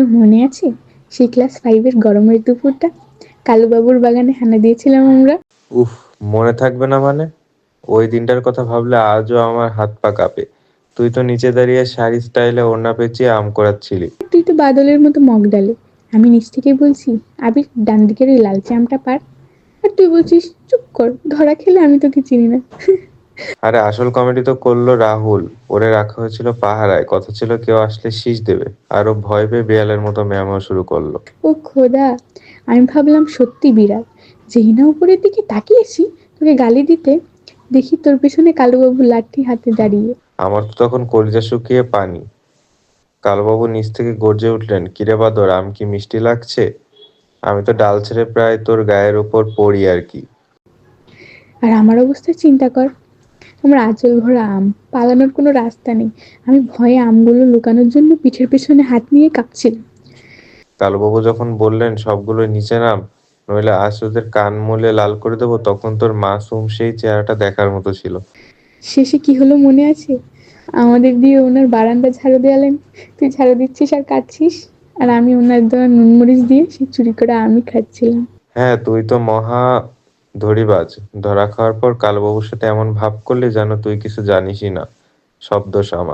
তোর মনে আছে সেই ক্লাস 5-এর গরমের দুপুরটা কালুবাবুর বাগানে হানা দিয়েছিলাম আমরা? উফ, মনে থাকবে না মানে? ওই দিনটার কথা ভাবলে আজও আমার হাত পা কাঁপে। তুই তো নিচে দাঁড়িয়ে শাড়ি স্টাইলে ওড়না পেঁচিয়ে আম কোড়াচ্ছিলি। আর তুই তো বাদলের মতো মগ ডালে, আমি নিচ থেকে বলছি আবির ডান দিকের ওই লালচে আমটা পার, আর তুই বলছিস চুপ কর, ধরা খেলে আমি তোকে চিনি না। আরে আসল কমেডি তো করলো রাহুল। ওরে রাখা হয়েছিল পাহারায়, কথা ছিল কেউ আসলে শীষ দেবে, আর ও ভয় পেয়ে বিড়ালের মতো ম্যাও শুরু করলো। ও খোদা, আমি ভাবলাম সত্যি বিড়াল। যেই না উপরের দিকে তাকিয়েছি তোকে গালি দিতে, দেখি তোর পেছনে কালুবাবু লাঠি হাতে দাঁড়িয়ে। আমার তো তখন কলিজা শুকিয়ে পানি। কালুবাবু নিচ থেকে গর্জে উঠলেন, কিরে বাদর, আম কি মিষ্টি লাগছে? আমি তো ডাল ছেড়ে প্রায় তোর গায়ের উপর পড়ি আর কি। আর আমার অবস্থা চিন্তা কর, আমার আঁচল ভরা আম, পালানোর কোনো রাস্তা নেই। আমি ভয়ে আমগুলো লুকানোর জন্য পিঠের পেছনে হাত নিয়ে কাঁপছিলাম। কালুবাবু যখন বললেন সবগুলো নিচে নাম, নইলে আজ তোদের কান মলে লাল করে দেবো, তখন তোর মাসুম সেই চেহারাটা দেখার মতো ছিল। শেষে কি হলো মনে আছে? আমাদের দিয়ে ওনার বারান্দা ঝাড়ু দেওয়ালেন। তুই ঝাড়ু দিচ্ছিস আর কাঁদছিস, আর আমি ওনার দেওয়া নুনমরিচ দিয়ে সেই চুরি করে আমি খাচ্ছিলাম। হ্যাঁ, তুই তো মহা ধড়িবাজ। ধরা খাওয়ার পর কালুবাবুর সাথে এমন ভাব করলি যেন তুই কিছু জানিসই না। সব দোষ আমার।